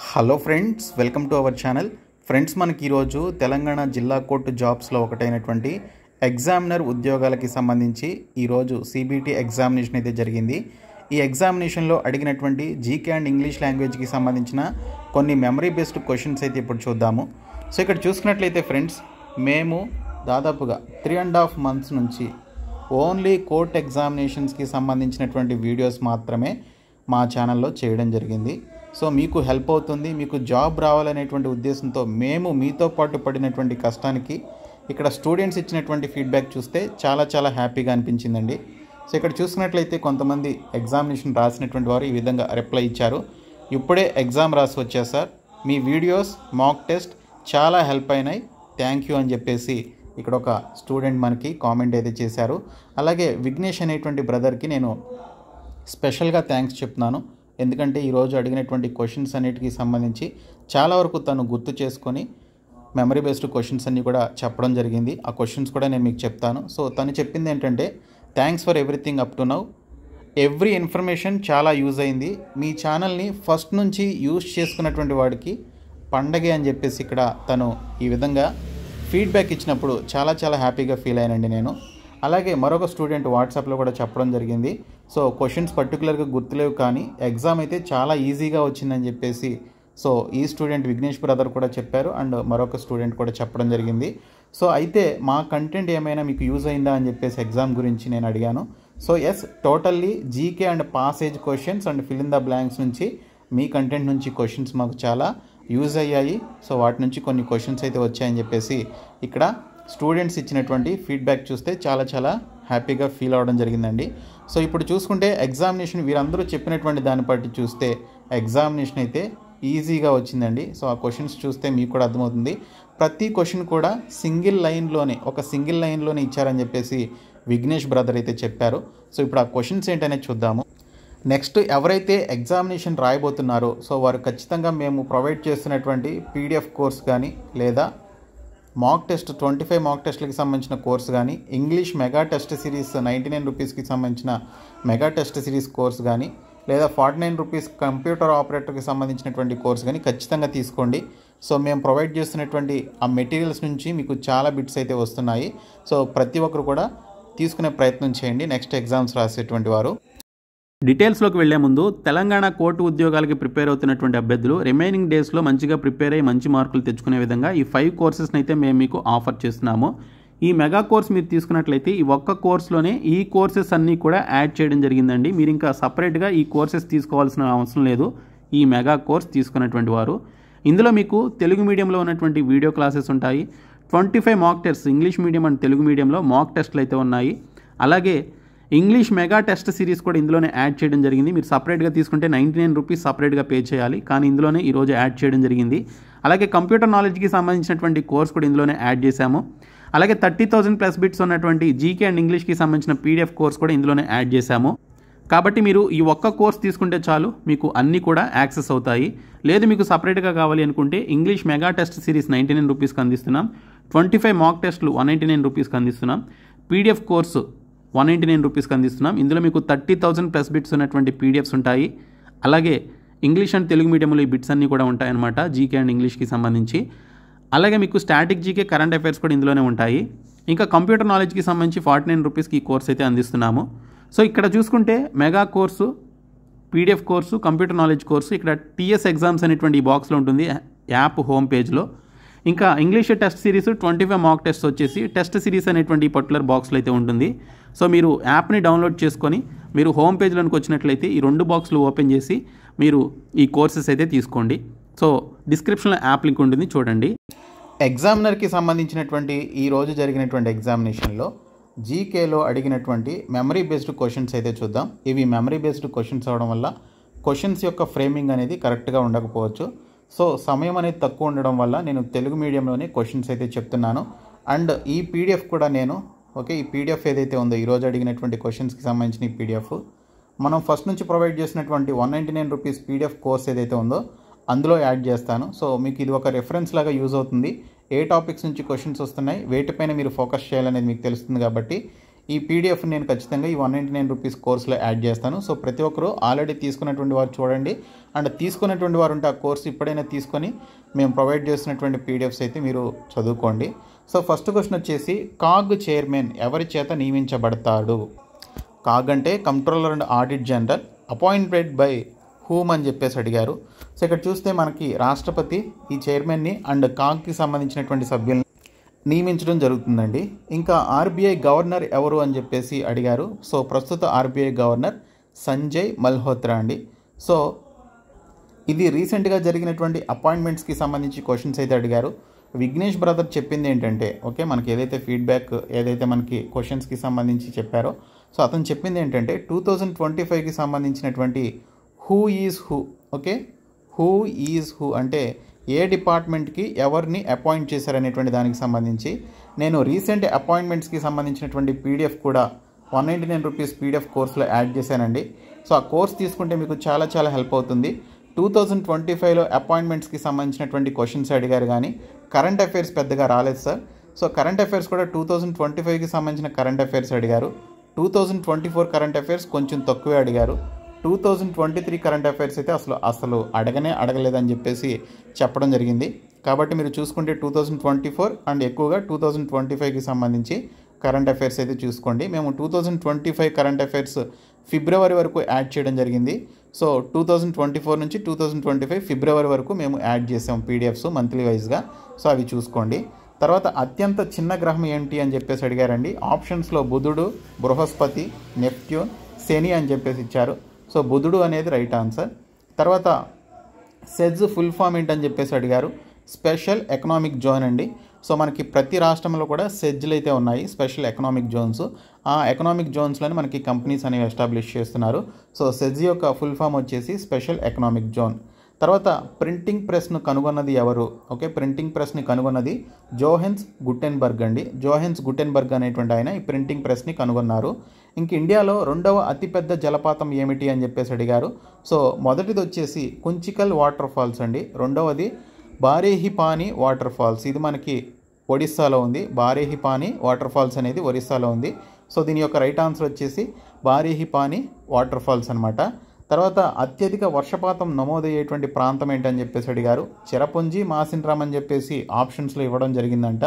Hello friends, welcome to our channel. Friends, మనకి ఈరోజు తెలంగాణ జిల్లా కోర్టు జాబ్స్లో ఒకటైనటువంటి ఎగ్జామినర్ ఉద్యోగాలకి సంబంధించి ఈరోజు సిబిటి ఎగ్జామినేషన్ అయితే జరిగింది. ఈ ఎగ్జామినేషన్లో అడిగినటువంటి జీకే అండ్ ఇంగ్లీష్ లాంగ్వేజ్కి సంబంధించిన కొన్ని మెమరీ బేస్డ్ క్వశ్చన్స్ అయితే ఇప్పుడు చూద్దాము. సో ఇక్కడ చూసుకున్నట్లయితే ఫ్రెండ్స్, మేము దాదాపుగా 3.5 months నుంచి ఓన్లీ కోర్ట్ ఎగ్జామినేషన్స్కి సంబంధించినటువంటి వీడియోస్ మాత్రమే మా ఛానల్లో చేయడం జరిగింది. సో మీకు హెల్ప్ అవుతుంది, మీకు జాబ్ రావాలనేటువంటి ఉద్దేశంతో మేము మీతో పాటు పడినటువంటి కష్టానికి ఇక్కడ స్టూడెంట్స్ ఇచ్చినటువంటి ఫీడ్బ్యాక్ చూస్తే చాలా హ్యాపీగా అనిపించిందండి. సో ఇక్కడ చూసినట్లయితే కొంతమంది ఎగ్జామినేషన్ రాసినటువంటి వారు ఈ విధంగా రిప్లై ఇచ్చారు. ఇప్పుడే ఎగ్జామ్ రాసి వచ్చా సార్, మీ వీడియోస్ మాక్ టెస్ట్ చాలా హెల్ప్ అయినాయి, థ్యాంక్ యూ అని చెప్పేసి ఇక్కడ ఒక స్టూడెంట్ మనకి కామెంట్ అయితే చేశారు. అలాగే విఘ్నేష్ అనేటువంటి బ్రదర్కి నేను స్పెషల్గా థ్యాంక్స్ చెప్తున్నాను. ఎందుకంటే ఈరోజు అడిగినటువంటి క్వశ్చన్స్ అన్నిటికీ సంబంధించి చాలా వరకు తను గుర్తు చేసుకొని మెమరీ బేస్డ్ క్వశ్చన్స్ అన్నీ కూడా చెప్పడం జరిగింది. ఆ క్వశ్చన్స్ కూడా నేను మీకు చెప్తాను. సో తను చెప్పింది ఏంటంటే, thanks for everything up to now, every information చాలా యూజ్ అయింది. మీ ఛానల్ని ఫస్ట్ నుంచి యూజ్ చేసుకున్నటువంటి వాడికి పండగే అని చెప్పేసి ఇక్కడ తను ఈ విధంగా ఫీడ్బ్యాక్ ఇచ్చినప్పుడు చాలా హ్యాపీగా ఫీల్ అయ్యానండి నేను. అలాగే మరొక స్టూడెంట్ వాట్సాప్లో కూడా చెప్పడం జరిగింది. సో క్వశ్చన్స్ పర్టికులర్గా గుర్తులేవు కానీ ఎగ్జామ్ అయితే చాలా ఈజీగా వచ్చిందని చెప్పేసి సో ఈ స్టూడెంట్ విఘ్నేష్ బ్రదర్ కూడా చెప్పారు అండ్ మరొక స్టూడెంట్ కూడా చెప్పడం జరిగింది. సో అయితే మా కంటెంట్ ఏమైనా మీకు యూజ్ అయిందా అని చెప్పేసి ఎగ్జామ్ గురించి నేను అడిగాను. So yes, totally GK and passage questions and fill in the blanks నుంచి మీ కంటెంట్ నుంచి క్వశ్చన్స్ మాకు చాలా యూజ్ అయ్యాయి. సో వాటి నుంచి కొన్ని క్వశ్చన్స్ అయితే వచ్చాయని చెప్పేసి ఇక్కడ స్టూడెంట్స్ ఇచ్చినటువంటి ఫీడ్బ్యాక్ చూస్తే చాలా హ్యాపీగా ఫీల్ అవ్వడం జరిగిందండి. సో ఇప్పుడు చూసుకుంటే ఎగ్జామినేషన్ వీరందరూ చెప్పినటువంటి దాన్ని బట్టి చూస్తే ఎగ్జామినేషన్ అయితే ఈజీగా వచ్చిందండి. సో ఆ క్వశ్చన్స్ చూస్తే మీకు కూడా అర్థమవుతుంది. ప్రతి క్వశ్చన్ కూడా ఒక సింగిల్ లైన్లోనే ఇచ్చారని చెప్పేసి విఘ్నేష్ బ్రదర్ అయితే చెప్పారు. సో ఇప్పుడు ఆ క్వశ్చన్స్ ఏంటనేది చూద్దాము. నెక్స్ట్, ఎవరైతే ఎగ్జామినేషన్ రాయబోతున్నారో సో వారు ఖచ్చితంగా మేము ప్రొవైడ్ చేస్తున్నటువంటి పీడిఎఫ్ కోర్స్ కానీ లేదా మాక్ టెస్ట్ 25 మాక్ టెస్ట్లకి సంబంధించిన కోర్స్ కానీ, ఇంగ్లీష్ మెగా టెస్ట్ సిరీస్ 99 రూపీస్కి సంబంధించిన మెగా టెస్ట్ సిరీస్ కోర్స్ కానీ, లేదా 49 రూపీస్ కంప్యూటర్ ఆపరేటర్కి సంబంధించినటువంటి కోర్స్ కానీ ఖచ్చితంగా తీసుకోండి. సో మేము ప్రొవైడ్ చేస్తున్నటువంటి ఆ మెటీరియల్స్ నుంచి మీకు చాలా బిట్స్ అయితే వస్తున్నాయి. సో ప్రతి ఒక్కరు కూడా తీసుకునే ప్రయత్నం చేయండి నెక్స్ట్ ఎగ్జామ్స్ రాసేటువంటి వారు. డీటెయిల్స్లోకి వెళ్లే ముందు, తెలంగాణ కోర్టు ఉద్యోగాలకి ప్రిపేర్ అవుతున్నటువంటి అభ్యర్థులు రిమైనింగ్ డేస్లో మంచిగా ప్రిపేర్ అయ్యి మంచి మార్కులు తెచ్చుకునే విధంగా ఈ 5 కోర్సెస్ని అయితే మేము మీకు ఆఫర్ చేస్తున్నాము. ఈ మెగా కోర్స్ మీరు తీసుకున్నట్లయితే ఈ ఒక్క కోర్సులోనే ఈ కోర్సెస్ అన్నీ కూడా యాడ్ చేయడం జరిగిందండి. మీరు ఇంకా సపరేట్గా ఈ కోర్సెస్ తీసుకోవాల్సిన అవసరం లేదు ఈ మెగా కోర్స్ తీసుకున్నటువంటి వారు. ఇందులో మీకు తెలుగు మీడియంలో ఉన్నటువంటి వీడియో క్లాసెస్ ఉంటాయి. 25 mock test English medium and Telugu మీడియంలో మాక్ టెస్ట్లు అయితే ఉన్నాయి. అలాగే ఇంగ్లీష్ మెగా టెస్ట్ సిరీస్ కూడా ఇందులోనే యాడ్ చేయడం జరిగింది. మీరు సపరేట్గా తీసుకుంటే 99 రూపీస్ సపరేట్గా పే చేయాలి, కానీ ఇందులోనే ఈరోజు యాడ్ చేయడం జరిగింది. అలాగే కంప్యూటర్ నాలెడ్జ్కి సంబంధించినటువంటి కోర్స్ కూడా ఇందులోనే యాడ్ చేశాము. అలాగే 30,000+ బిట్స్ ఉన్నటువంటి జీకే అండ్ ఇంగ్లీష్కి సంబంధించిన పీడిఎఫ్ కోర్స్ కూడా ఇందులోనే యాడ్ చేశాము. కాబట్టి మీరు ఈ ఒక్క కోర్స్ తీసుకుంటే చాలు, మీకు అన్నీ కూడా యాక్సెస్ అవుతాయి. లేదు మీకు సపరేట్గా కావాలి అనుకుంటే ఇంగ్లీష్ మెగా టెస్ట్ సిరీస్ 99 రూపీస్కి అందిస్తున్నాం, 25 మాక్ టెస్ట్లు 199 రూపీస్కి అందిస్తున్నాం, పీడిఎఫ్ కోర్సు 199 రూపీస్కి అందిస్తున్నాం. ఇందులో మీకు 30,000+ బిట్స్ ఉన్నటువంటి పీడిఎఫ్స్ ఉంటాయి. అలాగే ఇంగ్లీష్ అండ్ తెలుగు మీడియంలో ఈ బిట్స్ అన్నీ కూడా ఉంటాయన్నమాట, జీకే అండ్ ఇంగ్లీష్కి సంబంధించి. అలాగే మీకు స్టాటిక్ జీకే, కరెంట్ అఫైర్స్ కూడా ఇందులోనే ఉంటాయి. ఇంకా కంప్యూటర్ నాలెడ్జ్కి సంబంధించి 49 రూపీస్కి ఈ కోర్స్ అయితే అందిస్తున్నాము. సో ఇక్కడ చూసుకుంటే mega course, PDF course, computer knowledge course, ఇక్కడ టీఎస్ ఎగ్జామ్స్ అనేటువంటి ఈ బాక్స్లో ఉంటుంది యాప్ హోమ్ పేజ్లో. ఇంకా English test series 25 mock test వచ్చేసి టెస్ట్ సిరీస్ అనేటువంటి ఈ పర్టికులర్ బాక్స్లో అయితే ఉంటుంది. సో మీరు యాప్ని డౌన్లోడ్ చేసుకొని మీరు హోమ్ పేజ్లోకి వచ్చినట్లయితే ఈ 2 బాక్స్లు ఓపెన్ చేసి మీరు ఈ కోర్సెస్ అయితే తీసుకోండి. సో డిస్క్రిప్షన్లో యాప్ లింక్ ఉంటుంది, చూడండి. ఎగ్జామినర్కి సంబంధించినటువంటి ఈ రోజు జరిగినటువంటి ఎగ్జామినేషన్లో జీకేలో అడిగినటువంటి మెమరీ బేస్డ్ క్వశ్చన్స్ అయితే చూద్దాం. ఇవి మెమరీ బేస్డ్ క్వశ్చన్స్ అవడం వల్ల క్వశ్చన్స్ యొక్క ఫ్రేమింగ్ అనేది కరెక్ట్గా ఉండకపోవచ్చు. సో సమయం అనేది తక్కువ ఉండడం వల్ల నేను తెలుగు మీడియంలోనే క్వశ్చన్స్ అయితే చెప్తున్నాను. అండ్ ఈ పీడిఎఫ్ కూడా నేను ఈ పీడిఎఫ్ ఏదైతే ఉందో ఈరోజు అడిగినటువంటి క్వశ్చన్స్కి సంబంధించిన ఈ పీడిఎఫ్ మనం ఫస్ట్ నుంచి ప్రొవైడ్ చేసినటువంటి 199 రూపీస్ పీడిఎఫ్ కోర్స్ ఏదైతే ఉందో అందులో యాడ్ చేస్తాను. సో మీకు ఇది ఒక రెఫరెన్స్ లాగా యూజ్ అవుతుంది. ఏ టాపిక్స్ నుంచి క్వశ్చన్స్ వస్తున్నాయి, వేటిపైన మీరు ఫోకస్ చేయాలనేది మీకు తెలుస్తుంది. కాబట్టి ఈ పీడిఎఫ్ నేను ఖచ్చితంగా ఈ 199 రూపీస్ కోర్సులో యాడ్ చేస్తాను. సో ప్రతి ఒక్కరూ ఆల్రెడీ తీసుకున్నటువంటి వారు చూడండి, అండ్ తీసుకున్నటువంటి వారు ఉంటే ఆ కోర్సు ఇప్పుడైనా తీసుకొని మేము ప్రొవైడ్ చేస్తున్నటువంటి పీడిఎఫ్స్ అయితే మీరు చదువుకోండి. సో ఫస్ట్ క్వశ్చన్ వచ్చేసి, కాగ్ చైర్మన్ ఎవరి చేత నియమించబడతాడు? కాగ్ అంటే controller and audit general, appointed by whom అని చెప్పేసి అడిగారు. సో ఇక్కడ చూస్తే మనకి రాష్ట్రపతి ఈ చైర్మన్ని అండ్ కాగ్కి సంబంధించినటువంటి సభ్యులను నియమించడం జరుగుతుందండి. ఇంకా ఆర్బీఐ గవర్నర్ ఎవరు అని చెప్పేసి అడిగారు. సో ప్రస్తుత ఆర్బీఐ గవర్నర్ సంజయ్ మల్హోత్రా అండి. సో ఇది రీసెంట్గా జరిగినటువంటి అపాయింట్మెంట్స్కి సంబంధించి క్వశ్చన్స్ అయితే అడిగారు. విఘ్నేష్ బ్రదర్ చెప్పింది ఏంటంటే, ఓకే, మనకి ఏదైతే ఫీడ్బ్యాక్ ఏదైతే మనకి క్వశ్చన్స్కి సంబంధించి చెప్పారో, సో అతను చెప్పింది ఏంటంటే 2025కి సంబంధించినటువంటి who is who, okay, who is who అంటే ఏ డిపార్ట్మెంట్కి ఎవరిని అపాయింట్ చేశారనేటువంటి దానికి సంబంధించి నేను రీసెంట్ అపాయింట్మెంట్స్కి సంబంధించినటువంటి పీడిఎఫ్ కూడా 199 రూపీస్ పీడిఎఫ్ కోర్సులో యాడ్ చేశానండి. సో ఆ కోర్స్ తీసుకుంటే మీకు చాలా చాలా హెల్ప్ అవుతుంది. 2025లో అపాయింట్మెంట్స్కి సంబంధించినటువంటి క్వశ్చన్స్ అడిగారు, కానీ కరెంట్ అఫైర్స్ పెద్దగా రాలేదు సార్. సో కరెంట్ అఫైర్స్ కూడా 2025కి సంబంధించిన కరెంట్ అఫైర్స్ అడిగారు. 2024 కరెంట్ అఫైర్స్ కొంచెం తక్కువే అడిగారు. 2023 కరెంట్ అఫైర్స్ అయితే అసలు అడగలేదని చెప్పేసి చెప్పడం జరిగింది. కాబట్టి మీరు చూసుకుంటే 2024 అండ్ ఎక్కువగా 2025కి సంబంధించి కరెంట్ అఫైర్స్ అయితే చూసుకోండి. మేము 2025 కరెంట్ అఫైర్స్ ఫిబ్రవరి వరకు యాడ్ చేయడం జరిగింది. సో 2024 నుంచి 2025 ఫిబ్రవరి వరకు మేము యాడ్ చేసాం పీడిఎఫ్స్ మంత్లీ వైజ్గా. సో అవి చూసుకోండి. తర్వాత అత్యంత చిన్న గ్రహం ఏంటి అని చెప్పేసి అడిగారండి. ఆప్షన్స్లో బుధుడు, బృహస్పతి, నెప్ట్యూన్, శని అని చెప్పేసి ఇచ్చారు. సో బుధుడు అనేది రైట్ ఆన్సర్. తర్వాత సెజ్ ఫుల్ ఫామ్ ఏంటని చెప్పేసి అడిగారు. స్పెషల్ ఎకనామిక్ జోన్ అండి. సో మనకి ప్రతి రాష్ట్రంలో కూడా సెజ్లు అయితే ఉన్నాయి, స్పెషల్ ఎకనామిక్ జోన్స్. ఆ ఎకనామిక్ జోన్స్లోనే మనకి కంపెనీస్ అనేవి ఎస్టాబ్లిష్ చేస్తున్నారు. సో సెజ్ యొక్క ఫుల్ ఫామ్ వచ్చేసి స్పెషల్ ఎకనామిక్ జోన్. తర్వాత ప్రింటింగ్ ప్రెస్ను కనుగొన్నది ఎవరు? ఓకే, ప్రింటింగ్ ప్రెస్ని కనుగొన్నది జోహెన్స్ గుటెన్బర్గ్ అండి. జోహెన్స్ గుటెన్బర్గ్ అనేటువంటి ఆయన ఈ ప్రింటింగ్ ప్రెస్ని కనుగొన్నారు. ఇంక ఇండియాలో రెండవ అతిపెద్ద జలపాతం ఏమిటి అని చెప్పేసి అడిగారు. సో మొదటిది వచ్చేసి కుంచికల్ వాటర్ ఫాల్స్ అండి. రెండవది బారేహిపాని వాటర్ ఫాల్స్, ఇది మనకి ఒడిస్సాలో ఉంది. బారేహిపాని వాటర్ ఫాల్స్ అనేది ఒరిస్సాలో ఉంది. సో దీని యొక్క రైట్ ఆన్సర్ వచ్చేసి బారేహిపాని వాటర్ ఫాల్స్ అనమాట. తర్వాత అత్యధిక వర్షపాతం నమోదయ్యేటువంటి ప్రాంతం ఏంటని చెప్పేసి అడిగారు. చిరపుంజి, మాసిన్రామ్ అని చెప్పేసి ఆప్షన్స్లో ఇవ్వడం జరిగిందంట.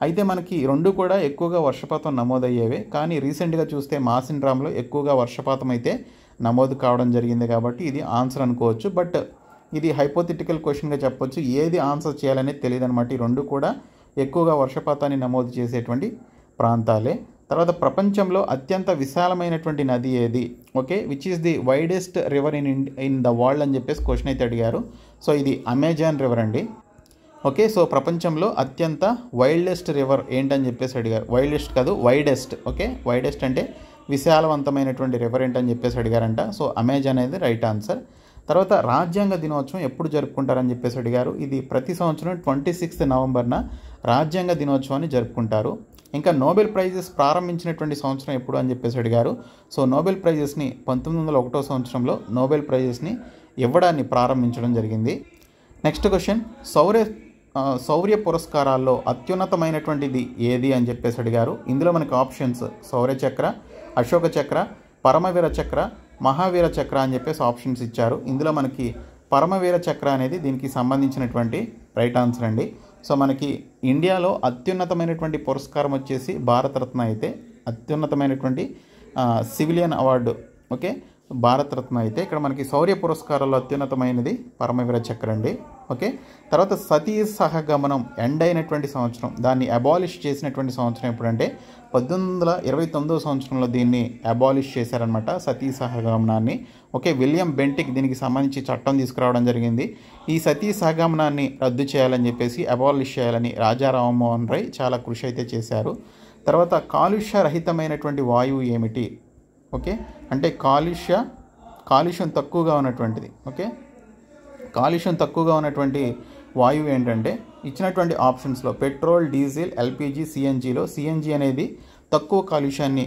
అయితే మనకి రెండు కూడా ఎక్కువగా వర్షపాతం నమోదయ్యేవే, కానీ రీసెంట్గా చూస్తే మాసిన్రామ్లో ఎక్కువగా వర్షపాతం అయితే నమోదు కావడం జరిగింది. కాబట్టి ఇది ఆన్సర్ అనుకోవచ్చు. బట్ ఇది హైపోథెటికల్ క్వశ్చన్గా చెప్పొచ్చు, ఏది ఆన్సర్ చేయాలనేది తెలియదు అనమాట. ఈ రెండు కూడా ఎక్కువగా వర్షపాతాన్ని నమోదు చేసేటువంటి ప్రాంతాలే. తర్వాత ప్రపంచంలో అత్యంత విశాలమైనటువంటి నది ఏది? Okay, which is the widest river in the world అని చెప్పేసి క్వశ్చన్ అయితే అడిగారు. సో ఇది అమెజాన్ రివర్ అండి. ఓకే, సో ప్రపంచంలో అత్యంత వైల్డెస్ట్ రివర్ ఏంటని చెప్పేసి అడిగారు. వైల్డెస్ట్ కాదు, వైడెస్ట్. ఓకే, వైడెస్ట్ అంటే విశాలవంతమైనటువంటి రివర్ ఏంటని చెప్పేసి అడిగారంట. సో అమెజాన్ అనేది రైట్ ఆన్సర్. తర్వాత రాజ్యాంగ దినోత్సవం ఎప్పుడు జరుపుకుంటారని చెప్పేసి అడిగారు. ఇది ప్రతి సంవత్సరం 26 నవంబర్న రాజ్యాంగ దినోత్సవాన్ని జరుపుకుంటారు. ఇంకా నోబెల్ ప్రైజెస్ ప్రారంభించినటువంటి సంవత్సరం ఎప్పుడు అని చెప్పేసి అడిగారు. సో నోబెల్ ప్రైజెస్ని 1901 సంవత్సరంలో నోబెల్ ప్రైజెస్ని ఇవ్వడాన్ని ప్రారంభించడం జరిగింది. నెక్స్ట్ క్వశ్చన్, శౌర్య పురస్కారాల్లో అత్యున్నతమైనటువంటిది ఏది అని చెప్పేసి అడిగారు. ఇందులో మనకి ఆప్షన్స్ శౌర్య చక్ర, అశోక చక్ర, పరమవీర చక్ర, మహావీర చక్ర అని చెప్పేసి ఆప్షన్స్ ఇచ్చారు. ఇందులో మనకి పరమవీర చక్ర అనేది దీనికి సంబంధించినటువంటి రైట్ ఆన్సర్ అండి. సో మనకి ఇండియాలో అత్యున్నతమైనటువంటి పురస్కారం వచ్చేసి భారతరత్న అయితే, అత్యున్నతమైనటువంటి సివిలియన్ అవార్డు ఓకే భారతరత్న అయితే, ఇక్కడ మనకి శౌర్య పురస్కారాల్లో అత్యున్నతమైనది పరమవీర చక్ర అండి. ఓకే, తర్వాత సతీ సహగమనం ఎండ్ అయినటువంటి సంవత్సరం, దాన్ని అబాలిష్ చేసినటువంటి సంవత్సరం ఎప్పుడంటే 1829 సంవత్సరంలో దీన్ని అబాలిష్ చేశారనమాట, సతీ సహగమనాన్ని. ఓకే, విలియం బెంటిక్ దీనికి సంబంధించి చట్టం తీసుకురావడం జరిగింది. ఈ సతీ సహగమనాన్ని రద్దు చేయాలని చెప్పేసి, అబాలిష్ చేయాలని రాజా రామ్మోహన్ రాయ్ చాలా కృషి అయితే చేశారు. తర్వాత కాలుష్య రహితమైనటువంటి వాయువు ఏమిటి? ఓకే, అంటే కాలుష్యం తక్కువగా ఉన్నటువంటిది. ఓకే, కాలుష్యం తక్కువగా ఉన్నటువంటి వాయువు ఏంటంటే ఇచ్చినటువంటి ఆప్షన్స్లో పెట్రోల్, డీజిల్, ఎల్పిజి, సిఎన్జిలో సిఎన్జి అనేది తక్కువ కాలుష్యాన్ని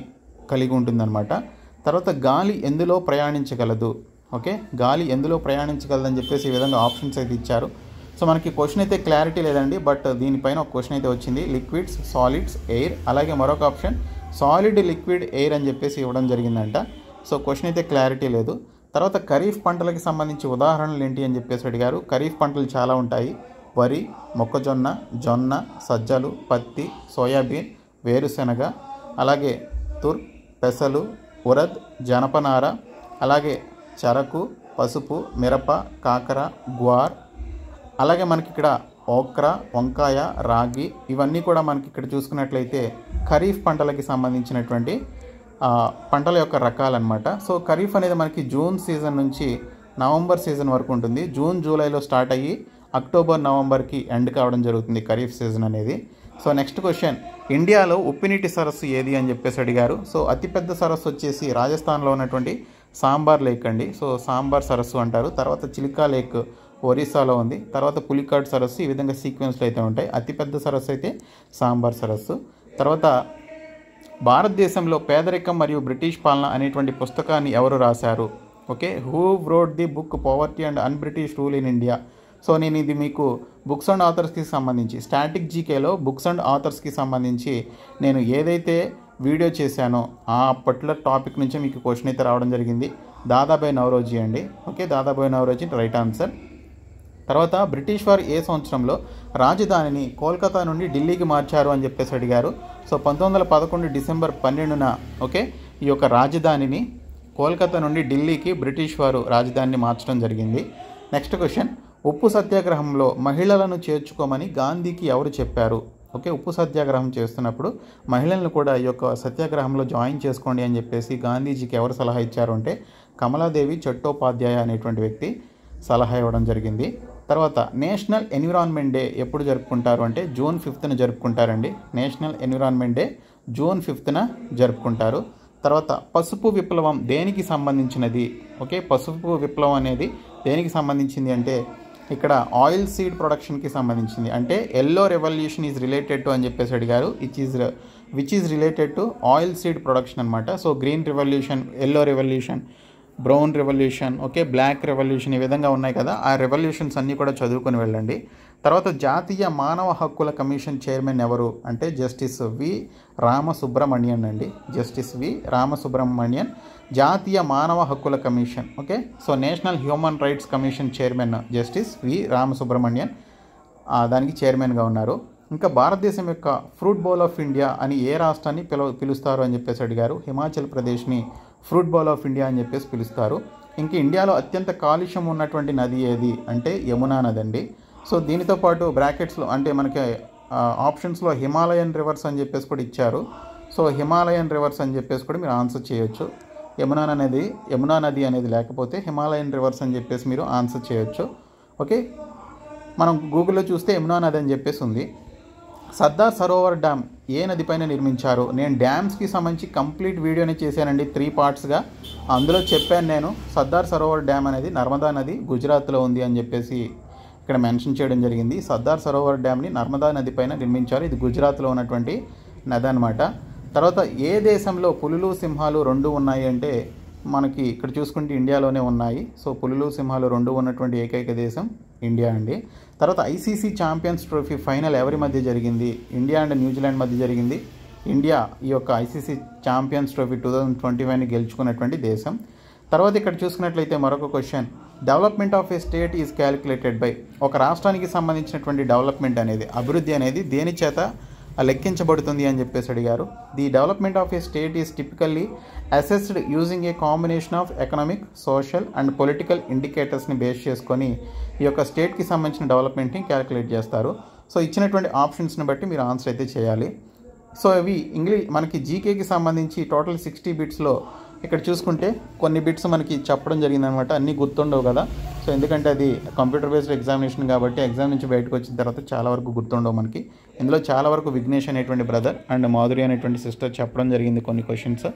కలిగి ఉంటుందన్నమాట. తర్వాత గాలి ఎందులో ప్రయాణించగలదు? ఓకే, గాలి ఎందులో ప్రయాణించగలదని చెప్పేసి ఈ విధంగా ఆప్షన్స్ అయితే ఇచ్చారు. సో మనకి క్వశ్చన్ అయితే క్లారిటీ లేదండి, బట్ దీనిపైన ఒక క్వశ్చన్ అయితే వచ్చింది, లిక్విడ్స్, సాలిడ్స్, ఎయిర్, అలాగే మరొక ఆప్షన్ సాలిడ్ లిక్విడ్ ఎయిర్ అని చెప్పేసి ఇవ్వడం జరిగిందంట. సో క్వశ్చన్ అయితే క్లారిటీ లేదు. తర్వాత ఖరీఫ్ పంటలకి సంబంధించి ఉదాహరణలు ఏంటి అని చెప్పేసి అడిగారు. ఖరీఫ్ పంటలు చాలా ఉంటాయి. వరి, మొక్కజొన్న, జొన్న, సజ్జలు, పత్తి, సోయాబీన్, వేరుశెనగ, అలాగే తుర్, పెసలు, ఉరద్, జనపనార, అలాగే చెరకు, పసుపు, మిరప, కాకర, గ్వార్, అలాగే మనకి ఇక్కడ ఓక్రా, వంకాయ, రాగి, ఇవన్నీ కూడా మనకి ఇక్కడ చూసుకున్నట్లయితే ఖరీఫ్ పంటలకి సంబంధించినటువంటి పంటల యొక్క రకాలన్నమాట. సో ఖరీఫ్ అనేది మనకి జూన్ సీజన్ నుంచి నవంబర్ సీజన్ వరకు ఉంటుంది. జూన్ జూలైలో స్టార్ట్ అయ్యి అక్టోబర్ నవంబర్కి ఎండ్ కావడం జరుగుతుంది ఖరీఫ్ సీజన్ అనేది. సో నెక్స్ట్ క్వశ్చన్, ఇండియాలో ఉప్పునీటి సరస్సు ఏది అని చెప్పేసి అడిగారు. సో అతిపెద్ద సరస్సు వచ్చేసి రాజస్థాన్లో ఉన్నటువంటి సాంబార్ లేక్ అండి. సో సాంబార్ సరస్సు అంటారు. తర్వాత చిలికా లేక్ ఒరిస్సాలో ఉంది. తర్వాత పులికాట్ సరస్సు, ఈ విధంగా సీక్వెన్స్లో అయితే ఉంటాయి. అతిపెద్ద సరస్సు అయితే సాంబార్ సరస్సు. తర్వాత భారతదేశంలో పేదరికం మరియు బ్రిటిష్ పాలన అనేటువంటి పుస్తకాన్ని ఎవరు రాశారు? Okay, who wrote the book poverty and an British rule in India? So నేను ఇది మీకు బుక్స్ అండ్ ఆథర్స్కి సంబంధించి స్టాటిక్ జీకేలో బుక్స్ అండ్ ఆథర్స్కి సంబంధించి నేను ఏదైతే వీడియో చేశానో ఆ పర్టికులర్ టాపిక్ నుంచి మీకు క్వశ్చన్ అయితే రావడం జరిగింది. దాదాబాయి నౌరోజీ అండి. Okay, Dadabhai Naoroji right answer. తర్వాత బ్రిటిష్ వారు ఏ సంవత్సరంలో రాజధానిని కోల్కతా నుండి ఢిల్లీకి మార్చారు అని చెప్పేసి అడిగారు. సో 1911 డిసెంబర్ 12న ఓకే ఈ యొక్క రాజధానిని కోల్కతా నుండి ఢిల్లీకి బ్రిటిష్ వారు రాజధానిని మార్చడం జరిగింది. నెక్స్ట్ క్వశ్చన్, ఉప్పు సత్యాగ్రహంలో మహిళలను చేర్చుకోమని గాంధీకి ఎవరు చెప్పారు? ఓకే, ఉప్పు సత్యాగ్రహం చేస్తున్నప్పుడు మహిళలను కూడా ఈ యొక్క సత్యాగ్రహంలో జాయిన్ చేసుకోండి అని చెప్పేసి గాంధీజీకి ఎవరు సలహా ఇచ్చారు అంటే కమలాదేవి చట్టోపాధ్యాయ అనేటువంటి వ్యక్తి సలహా ఇవ్వడం జరిగింది. తర్వాత నేషనల్ ఎన్విరాన్మెంట్ డే ఎప్పుడు జరుపుకుంటారు అంటే జూన్ 5న జరుపుకుంటారండి. నేషనల్ ఎన్విరాన్మెంట్ డే జూన్ 5న జరుపుకుంటారు. తర్వాత పసుపు విప్లవం దేనికి సంబంధించినది? ఓకే, పసుపు విప్లవం అనేది దేనికి సంబంధించింది అంటే ఇక్కడ ఆయిల్ సీడ్ ప్రొడక్షన్కి సంబంధించింది. అంటే yellow revolution is related to అని చెప్పేసి అడిగారు. Which is related to oil seed production అనమాట. So green revolution, yellow revolution, brown revolution, okay, black revolution, ఈ విధంగా ఉన్నాయి కదా. ఆ రెవల్యూషన్స్ అన్నీ కూడా చదువుకొని వెళ్ళండి. తర్వాత జాతీయ మానవ హక్కుల కమిషన్ చైర్మన్ ఎవరు అంటే జస్టిస్ వి రామసుబ్రమణియన్ అండి. జస్టిస్ వి రామసుబ్రమణియన్ జాతీయ మానవ హక్కుల కమిషన్. Okay, so national human rights commission chairman justice V Ramasubramanian దానికి చైర్మన్గా ఉన్నారు. ఇంకా భారతదేశం యొక్క ఫ్రూట్ బౌల్ ఆఫ్ ఇండియా అని ఏ రాష్ట్రాన్ని పిలుస్తారు అని చెప్పేసి అడిగారు. హిమాచల్ ప్రదేశ్ని ఫ్రూట్ బౌల్ ఆఫ్ ఇండియా అని చెప్పేసి పిలుస్తారు. ఇంకా ఇండియాలో అత్యంత కాలుష్యం ఉన్నటువంటి నది ఏది అంటే యమునా నది అండి. సో దీనితో పాటు బ్రాకెట్స్లో అంటే మనకి ఆప్షన్స్లో హిమాలయన్ రివర్స్ అని చెప్పేసి కూడా ఇచ్చారు. సో హిమాలయన్ రివర్స్ అని చెప్పేసి కూడా మీరు ఆన్సర్ చేయొచ్చు. యమునా నది అనేది లేకపోతే హిమాలయన్ రివర్స్ అని చెప్పేసి మీరు ఆన్సర్ చేయొచ్చు. ఓకే, మనం గూగుల్లో చూస్తే యమునా నది అని చెప్పేసి ఉంది. సర్దార్ సరోవర్ డ్యామ్ ఏ నది పైన నిర్మించారు? నేను డ్యామ్స్కి సంబంధించి కంప్లీట్ వీడియోని చేశానండి 3 పార్ట్స్గా. అందులో చెప్పాను నేను సర్దార్ సరోవర్ డ్యామ్ అనేది నర్మదా నది గుజరాత్లో ఉంది అని చెప్పేసి ఇక్కడ మెన్షన్ చేయడం జరిగింది. సర్దార్ సరోవర్ డ్యామ్ని నర్మదా నది పైన నిర్మించారు. ఇది గుజరాత్లో ఉన్నటువంటి నది అనమాట. తర్వాత ఏ దేశంలో పులులు సింహాలు 2 ఉన్నాయి అంటే మనకి ఇక్కడ చూసుకుంటే ఇండియాలోనే ఉన్నాయి. సో పులులు సింహాలు 2 ఉన్నటువంటి ఏకైక దేశం ఇండియా అండి. తర్వాత ఐసీసీ ఛాంపియన్స్ ట్రోఫీ ఫైనల్ ఎవరి మధ్య జరిగింది? ఇండియా అండ్ న్యూజిలాండ్ మధ్య జరిగింది. ఇండియా ఈ యొక్క ఐసీసీ ఛాంపియన్స్ ట్రోఫీ 2025ని గెలుచుకున్నటువంటి దేశం. తర్వాత ఇక్కడ చూసుకున్నట్లయితే మరొక question, development of a state is calculated by, ఒక రాష్ట్రానికి సంబంధించినటువంటి డెవలప్మెంట్ అనేది అభివృద్ధి అనేది దేని చేత లెక్కించబడుతుంది అని చెప్పేసి అడిగారు. The development of a state is typically assessed using a combination of economic, social and political ఇండికేటర్స్ని బేస్ చేసుకొని ఈ యొక్క స్టేట్కి సంబంధించిన డెవలప్మెంట్ని క్యాలిక్యులేట్ చేస్తారు. సో ఇచ్చినటువంటి ఆప్షన్స్ని బట్టి మీరు ఆన్సర్ అయితే చేయాలి. సో అవి మనకి జీకేకి సంబంధించి టోటల్ 60 బిట్స్లో ఇక్కడ చూసుకుంటే కొన్ని బిట్స్ మనకి చెప్పడం జరిగిందనమాట. అన్నీ గుర్తుండవు కదా. సో ఎందుకంటే అది కంప్యూటర్ బేస్డ్ ఎగ్జామినేషన్ కాబట్టి ఎగ్జామ్ నుంచి బయటకు వచ్చిన తర్వాత చాలా వరకు గుర్తుండవు మనకి. ఇందులో చాలా వరకు విఘ్నేష్ అనేటువంటి బ్రదర్ అండ్ మాధురి అనేటువంటి సిస్టర్ చెప్పడం జరిగింది కొన్ని క్వశ్చన్స్.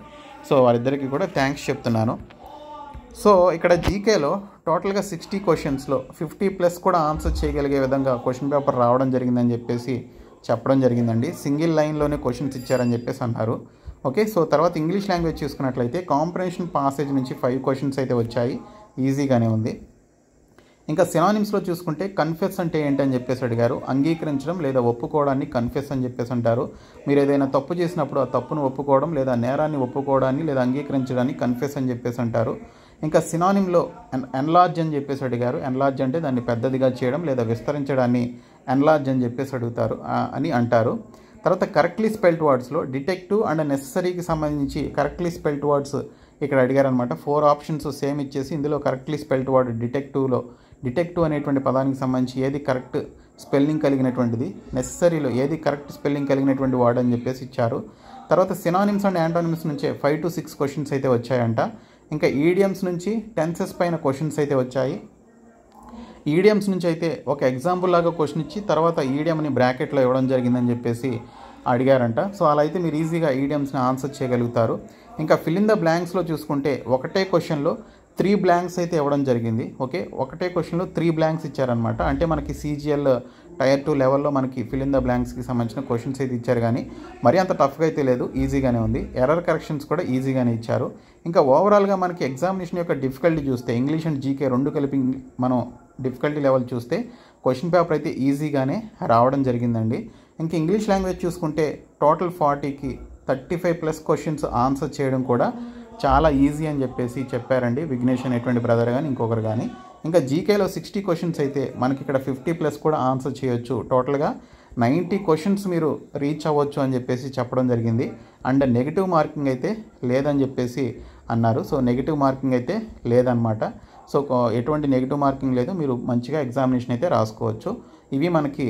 సో వారిద్దరికి కూడా థ్యాంక్స్ చెప్తున్నాను. సో ఇక్కడ జీకేలో టోటల్గా 60 క్వశ్చన్స్లో 50+ కూడా ఆన్సర్ చేయగలిగే విధంగా క్వశ్చన్ పేపర్ రావడం జరిగిందని చెప్పేసి చెప్పడం జరిగిందండి. సింగిల్ లైన్లోనే క్వశ్చన్స్ ఇచ్చారని చెప్పేసి అన్నారు. ఓకే, సో తర్వాత ఇంగ్లీష్ లాంగ్వేజ్ చూసుకున్నట్లయితే కాంప్రహెన్షన్ పాసేజ్ నుంచి 5 క్వశ్చన్స్ అయితే వచ్చాయి. ఈజీగానే ఉంది. ఇంకా సినానిమ్స్లో చూసుకుంటే కన్ఫెస్ అంటే ఏంటని చెప్పేసి అడిగారు. అంగీకరించడం లేదా ఒప్పుకోవడాన్ని కన్ఫెస్ అని చెప్పేసి అంటారు. మీరు ఏదైనా తప్పు చేసినప్పుడు ఆ తప్పును ఒప్పుకోవడం లేదా నేరాన్ని ఒప్పుకోవడాన్ని లేదా అంగీకరించడాన్ని కన్ఫెస్ అని చెప్పేసి అంటారు. ఇంకా సినానిమ్లో ఎన్లార్జ్ అని చెప్పేసి అడిగారు. ఎన్లార్జ్ అంటే దాన్ని పెద్దదిగా చేయడం లేదా విస్తరించడాన్ని ఎన్లార్జ్ అని చెప్పేసి అని అంటారు. తర్వాత కరెక్ట్లీ స్పెల్డ్ వర్డ్స్లో డిటెక్టివ్ అండ్ నెసెసరీకి సంబంధించి కరెక్ట్లీ స్పెల్డ్ వర్డ్స్ ఇక్కడ అడిగారనమాట. 4 ఆప్షన్స్ సేమ్ ఇచ్చేసి ఇందులో కరెక్ట్లీ స్పెల్డ్ వర్డ్ డిటెక్టివ్ అనేటువంటి పదానికి సంబంధించి ఏది కరెక్ట్ స్పెల్లింగ్ కలిగినటువంటిది, నెసెసరీలో ఏది కరెక్ట్ స్పెల్లింగ్ కలిగినటువంటి వర్డ్ అని చెప్పేసి ఇచ్చారు. తర్వాత సినానిమ్స్ అండ్ యాంటోనిమ్స్ నుంచే 5 to 6 క్వశ్చన్స్ అయితే వచ్చాయంట. ఇంకా ఈడియమ్స్ నుంచి టెన్సెస్ పైన క్వశ్చన్స్ అయితే వచ్చాయి. ఈడియమ్స్ నుంచి అయితే ఒక ఎగ్జాంపుల్ లాగా క్వశ్చన్ ఇచ్చి తర్వాత ఈడియమ్ని బ్రాకెట్లో ఇవ్వడం జరిగిందని చెప్పేసి అడిగారంట. సో అలా అయితే మీరు ఈజీగా ఈడియమ్స్ని ఆన్సర్ చేయగలుగుతారు. ఇంకా ఫిల్ ఇన్ ద బ్లాంక్స్లో చూసుకుంటే ఒకటే క్వశ్చన్లో 3 బ్లాంక్స్ అయితే ఇవ్వడం జరిగింది. ఓకే, ఒకటే క్వశ్చన్లో 3 బ్లాంక్స్ ఇచ్చారనమాట. అంటే మనకి CGL Tier 2 లెవెల్లో మనకి ఫిల్ ఇన్ ద బ్లాంక్స్కి సంబంధించిన క్వశ్చన్స్ అయితే ఇచ్చారు, కానీ మరీ అంత టఫ్గా అయితే లేదు, ఈజీగానే ఉంది. ఎర్రర్ కరెక్షన్స్ కూడా ఈజీగానే ఇచ్చారు. ఇంకా ఓవరాల్గా మనకి ఎగ్జామినేషన్ యొక్క డిఫికల్టీ చూస్తే ఇంగ్లీష్ అండ్ జీకే రెండు కలిపి మనం డిఫికల్టీ లెవెల్ చూస్తే క్వశ్చన్ పేపర్ అయితే ఈజీగానే రావడం జరిగిందండి. ఇంకా ఇంగ్లీష్ లాంగ్వేజ్ చూసుకుంటే టోటల్ 40కి 35+ క్వశ్చన్స్ ఆన్సర్ చేయడం కూడా చాలా ఈజీ అని చెప్పేసి చెప్పారండి విఘ్నేష్ అనేటువంటి బ్రదర్ కానీ ఇంకొకరు కానీ. ఇంకా జీకేలో 60 క్వశ్చన్స్ అయితే మనకి ఇక్కడ 50+ కూడా ఆన్సర్ చేయొచ్చు. టోటల్గా 90 క్వశ్చన్స్ మీరు రీచ్ అవ్వచ్చు అని చెప్పేసి చెప్పడం జరిగింది. అండ్ నెగిటివ్ మార్కింగ్ అయితే లేదని చెప్పేసి అన్నారు. సో నెగిటివ్ మార్కింగ్ అయితే లేదనమాట. సో ఎటువంటి నెగిటివ్ మార్కింగ్ లేదు, మీరు మంచిగా ఎగ్జామినేషన్ అయితే రాసుకోవచ్చు. ఇవి మనకి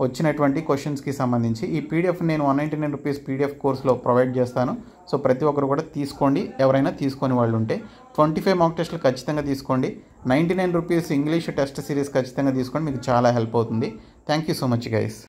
వచ్చినటువంటి క్వశ్చన్స్కి సంబంధించి ఈ పీడిఎఫ్ నేను 199 రూపీస్ పీడిఎఫ్ కోర్సులో ప్రొవైడ్ చేస్తాను. సో ప్రతి ఒక్కరు కూడా తీసుకోండి, ఎవరైనా తీసుకొని వాళ్ళు ఉంటే. 25 మాక్ టెస్టులు ఖచ్చితంగా తీసుకోండి. 99 రూపీస్ ఇంగ్లీష్ టెస్ట్ సిరీస్ ఖచ్చితంగా తీసుకోండి, మీకు చాలా హెల్ప్ అవుతుంది. Thank you so much guys.